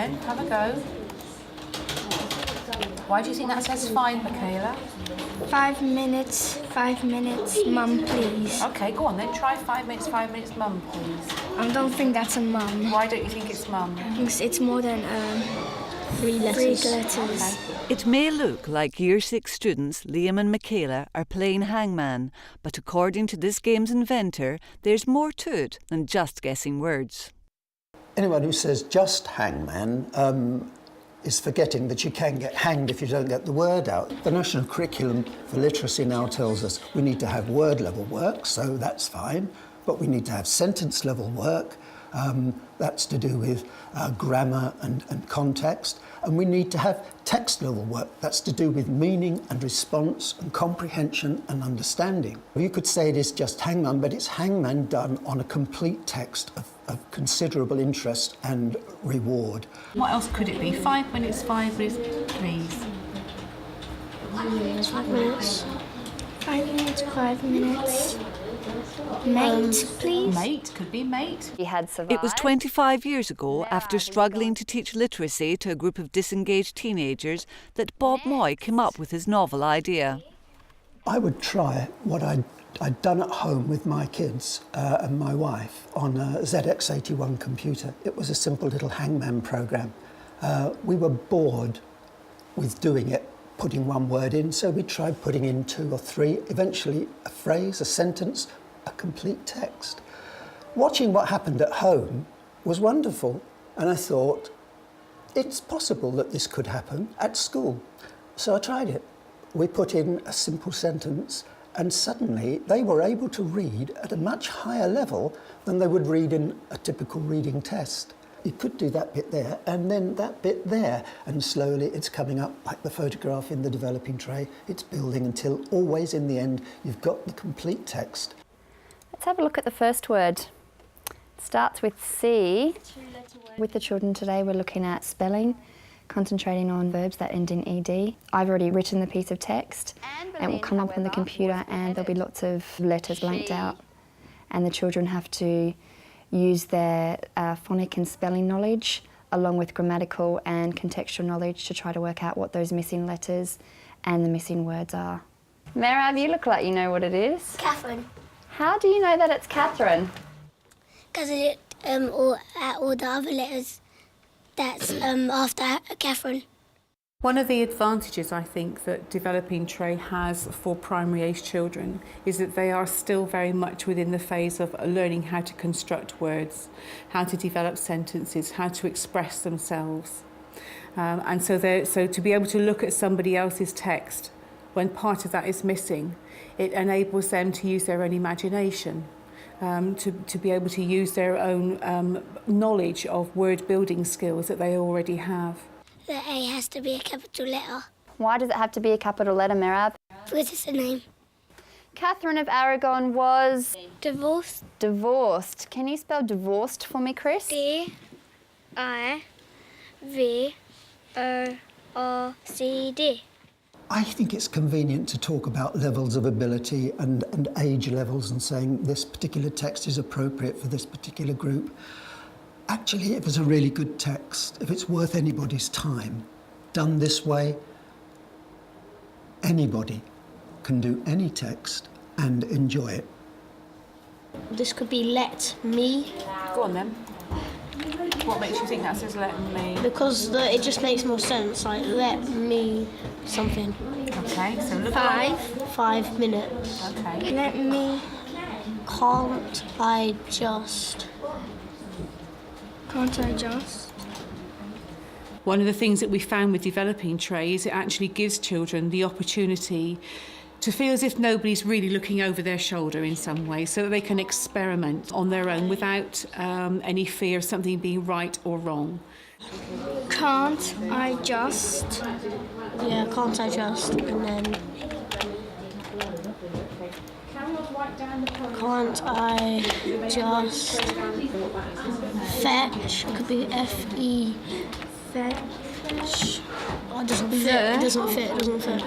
then, have a go. Why do you think that says fine, Michaela? 5 minutes, mum, please. OK, go on then, try 5 minutes, mum, please. I don't think that's a mum. Why don't you think it's mum? It's more than 3 letters. 3 letters. Okay. It may look like Year 6 students Liam and Michaela are playing Hangman, but according to this game's inventor, there's more to it than just guessing words. Anyone who says just hangman is forgetting that you can get hanged if you don't get the word out. The National Curriculum for Literacy now tells us we need to have word-level work, so that's fine, but we need to have sentence-level work. That's to do with grammar and context. And we need to have text-level work. That's to do with meaning and response and comprehension and understanding. You could say it is just Hangman, but it's Hangman done on a complete text of considerable interest and reward. What else could it be? 5 minutes, please. 5 minutes. 5 minutes, 5 minutes. Mate, please. Mate, could be mate. He had survived. It was 25 years ago, after struggling to teach literacy to a group of disengaged teenagers, that Bob Moy came up with his novel idea. I would try what I'd done at home with my kids and my wife on a ZX81 computer. It was a simple little Hangman program. We were bored with doing it, putting one word in, so we tried putting in 2 or 3, eventually a phrase, a sentence, a complete text. Watching what happened at home was wonderful, and I thought, it's possible that this could happen at school. So I tried it. We put in a simple sentence, and suddenly they were able to read at a much higher level than they would read in a typical reading test. You could do that bit there, and then that bit there, and slowly it's coming up like the photograph in the developing tray. It's building until always in the end you've got the complete text. Let's have a look at the first word. It starts with C. With the children today, we're looking at spelling, concentrating on verbs that end in ed. I've already written the piece of text, and it will come up on the computer, and there'll be lots of letters blanked out, and the children have to use their phonic and spelling knowledge along with grammatical and contextual knowledge to try to work out what those missing letters and the missing words are. Merab, you look like you know what it is. Catherine. How do you know that it's Catherine? Because it all the other letters that's after Catherine. One of the advantages I think that Developing Tray has for primary age children is that they are still very much within the phase of learning how to construct words, how to develop sentences, how to express themselves. And so to be able to look at somebody else's text when part of that is missing, it enables them to use their own imagination, to be able to use their own knowledge of word building skills that they already have. The A has to be a capital letter. Why does it have to be a capital letter, Merab? Because it's a name. Catherine of Aragon was Divorced. divorced. Can you spell divorced for me, Chris? D-I-V-O-R-C-D. I think it's convenient to talk about levels of ability and age levels and saying this particular text is appropriate for this particular group. Actually, if it's a really good text, if it's worth anybody's time, done this way, anybody can do any text and enjoy it. This could be let me. Go on then. What makes you think that says let me? Because it just makes more sense, like let me something. Okay, so look 5 minutes. Okay. Let me, can't I just? Can't I just? One of the things that we found with Developing Tray is it actually gives children the opportunity to feel as if nobody's really looking over their shoulder in some way, so that they can experiment on their own without any fear of something being right or wrong. Can't I just? Yeah, can't I just? And then can't I just fetch? It could be F-E. Fetch. Oh, it doesn't fit. It doesn't fit. It doesn't fit.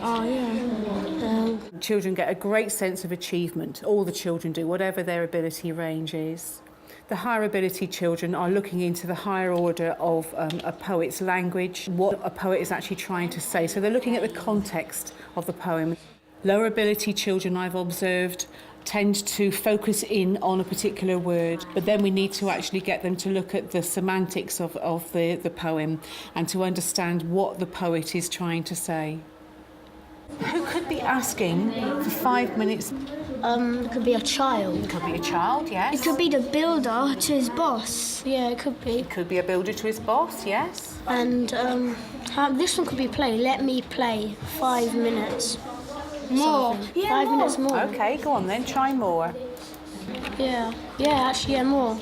Oh, yeah. Children get a great sense of achievement. All the children do, whatever their ability range is. The higher ability children are looking into the higher order of a poet's language, what a poet is actually trying to say. So they're looking at the context of the poem. Lower ability children, I've observed, tend to focus in on a particular word, but then we need to actually get them to look at the semantics of the poem and to understand what the poet is trying to say. Who could be asking for 5 minutes? It could be a child. It could be a child, yes. It could be the builder to his boss. Yeah, it could be. It could be a builder to his boss, yes. And this one could be play. Let me play 5 minutes. More. Yeah, 5 minutes more. Okay, go on then, try more. Yeah, actually, yeah, more.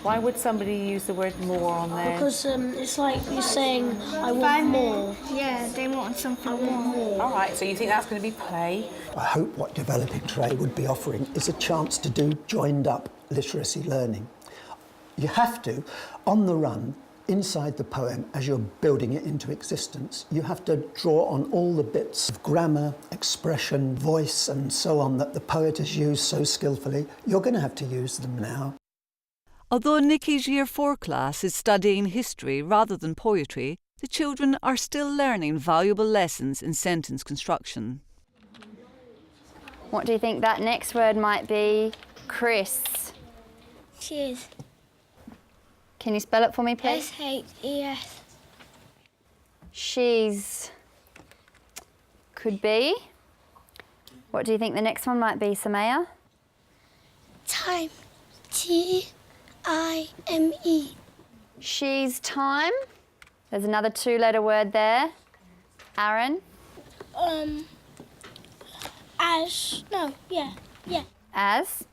Why would somebody use the word more on there? Because it's like you're saying, I want more. Yeah, they want something more. All right, so you think that's going to be play? I hope what Developing Tray would be offering is a chance to do joined-up literacy learning. You have to, on the run, inside the poem, as you're building it into existence, you have to draw on all the bits of grammar, expression, voice, and so on that the poet has used so skillfully. You're going to have to use them now. Although Nikki's Year 4 class is studying history rather than poetry, the children are still learning valuable lessons in sentence construction. What do you think that next word might be? Chris. Cheers. Can you spell it for me, please? S-H-E-S. She's. Could be. What do you think the next one might be, Samaya? Time. T-I-M-E. She's time. There's another 2-letter word there. Aaron? As. No, yeah. As.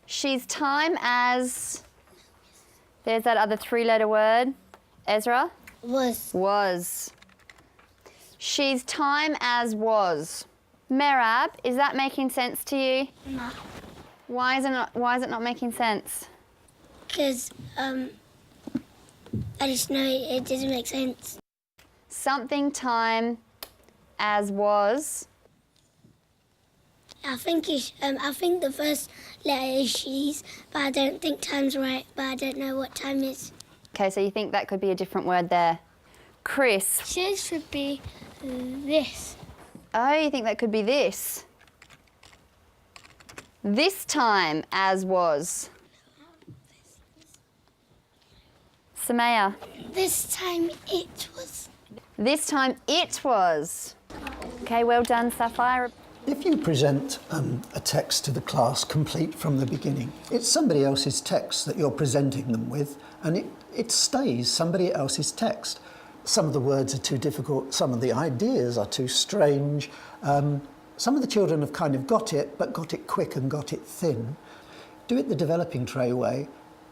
She's time as. There's that other 3-letter word. Ezra? Was. She's time as was. Merab, is that making sense to you? No. Why is it not making sense? Because, I just know it doesn't make sense. Something time as was. I think the first letter is she's, but I don't think time's right, but I don't know what time is. Okay, so you think that could be a different word there. Chris. She's should be this. Oh, you think that could be this? This time as was. Samaya. This time it was. This time it was. Okay, well done, Sapphire. If you present a text to the class complete from the beginning, it's somebody else's text that you're presenting them with, and it stays somebody else's text. Some of the words are too difficult, some of the ideas are too strange. Some of the children have kind of got it, but got it quick and got it thin. Do it the Developing Tray way,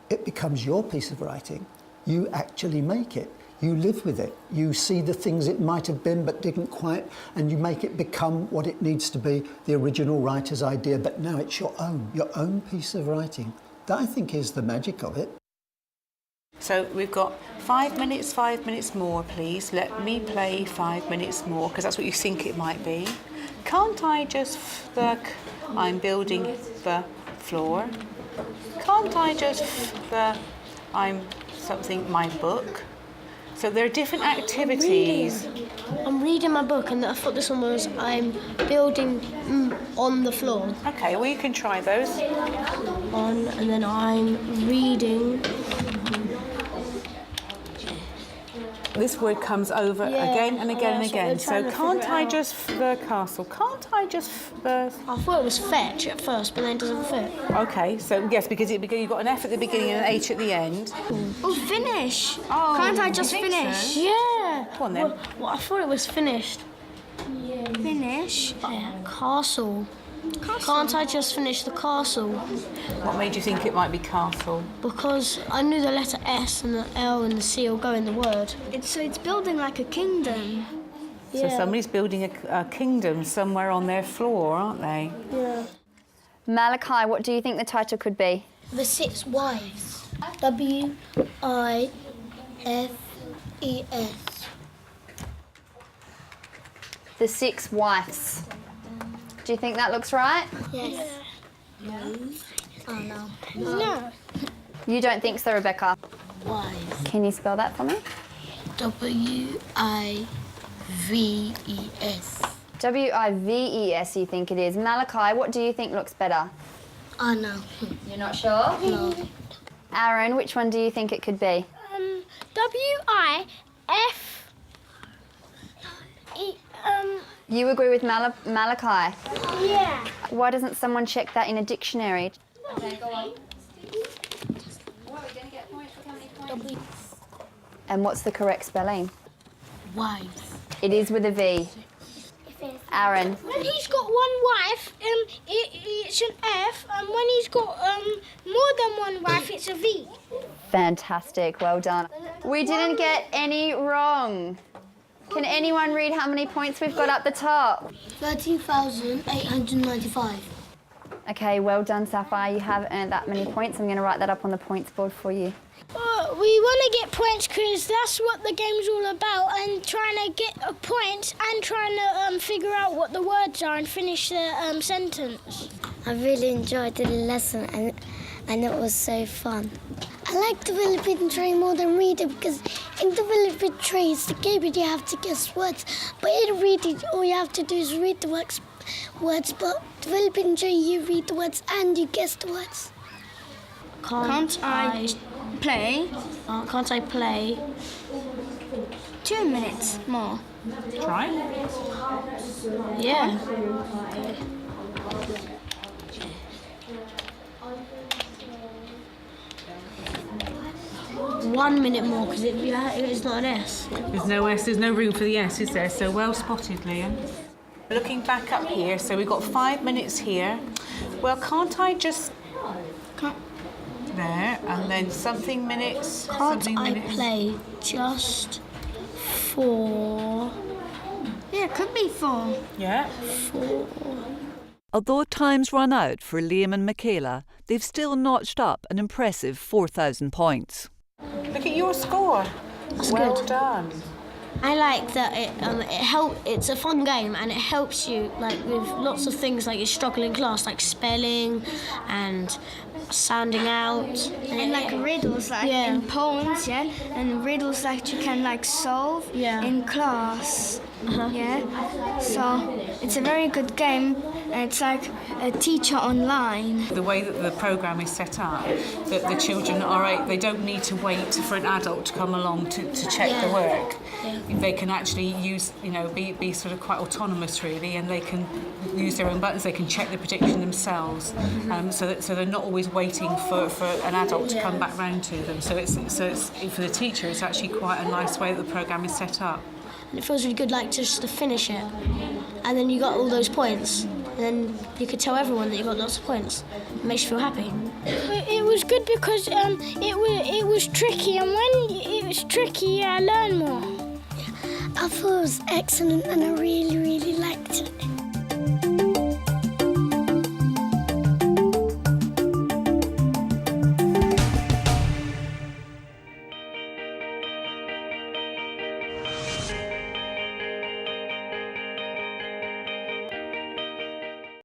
it becomes your piece of writing. You actually make it. You live with it. You see the things it might have been but didn't quite, and you make it become what it needs to be, the original writer's idea, but now it's your own piece of writing. That, I think, is the magic of it. So we've got 5 minutes more, please. Let me play 5 minutes more, because that's what you think it might be. Can't I just I'm building the floor. Can't I just I'm something, my book. So there are different activities. I'm reading my book, and I thought this one was I'm building on the floor. Okay, well you can try those. On, and then I'm reading. This word comes over again and again and again. So can't I just the castle? Can't I just the... I thought it was fetch at first, but then it doesn't fit. Okay, so yes, because you've got an F at the beginning and an H at the end. Oh, finish. Oh, Can't I just you think finish? so? Yeah. Go on then. Well, I thought it was finished. Finish. Castle. Can't I just finish the castle? What made you think it might be castle? Because I knew the letter S and the L and the C will go in the word. So it's building like a kingdom. So somebody's building a kingdom somewhere on their floor, aren't they? Yeah. Malachi, what do you think the title could be? The 6 Wives. W-I-F-E-S. The 6 Wives. Do you think that looks right? Yes. Oh, no. No. You don't think so, Rebecca? Wise. Can you spell that for me? W-I-V-E-S. W-I-V-E-S you think it is. Malachi, what do you think looks better? Oh, no. You're not sure? No. Aaron, which one do you think it could be? W-I-F-E... You agree with Malachi? Yeah. Why doesn't someone check that in a dictionary? W. And what's the correct spelling? Wise. It is with a V. Aaron. When he's got one wife, it's an F, and when he's got more than one wife, it's a V. Fantastic, well done. We didn't get any wrong. Can anyone read how many points we've got up the top? 13,895. Okay, well done, Sapphire. You have earned that many points. I'm going to write that up on the points board for you. We want to get points because that's what the game's all about, and trying to get a point and trying to figure out what the words are and finish the sentence. I really enjoyed the lesson and it was so fun. I like developing tray more than reading because in developing tray it's the game and you have to guess words. But in reading, all you have to do is read the words. But developing tray, you read the words and you guess the words. Can't I play? Can't I play? 2 minutes more. Try. Yeah. 1 minute more because it's not an S. There's no S, there's no room for the S, is there? So well spotted, Liam. Looking back up here, so we've got 5 minutes here. Well, can't I just... There, and then something minutes. Can't something I minutes. play just for... Yeah, it could be 4. Yeah. Although time's run out for Liam and Michaela, they've still notched up an impressive 4,000 points. Look at your score. Well done. I like that it's a fun game and it helps you like with lots of things like you struggle in class, like spelling and sounding out. And like riddles, like in poems, yeah, and riddles that you can like solve in class. Yeah, so it's a very good game. It's like a teacher online. The way that the programme is set up, that the children they don't need to wait for an adult to come along to check the work. They can actually use, be sort of quite autonomous really, and they can use their own buttons. They can check the prediction themselves, so they're not always waiting for an adult to come back round to them. So it's for the teacher, it's actually quite a nice way that the programme is set up. And it feels really good, like just to finish it, and then you got all those points, and then you could tell everyone that you got lots of points. It makes you feel happy. It was good because it was tricky, and when it was tricky, I learned more. I thought it was excellent, and I really, really liked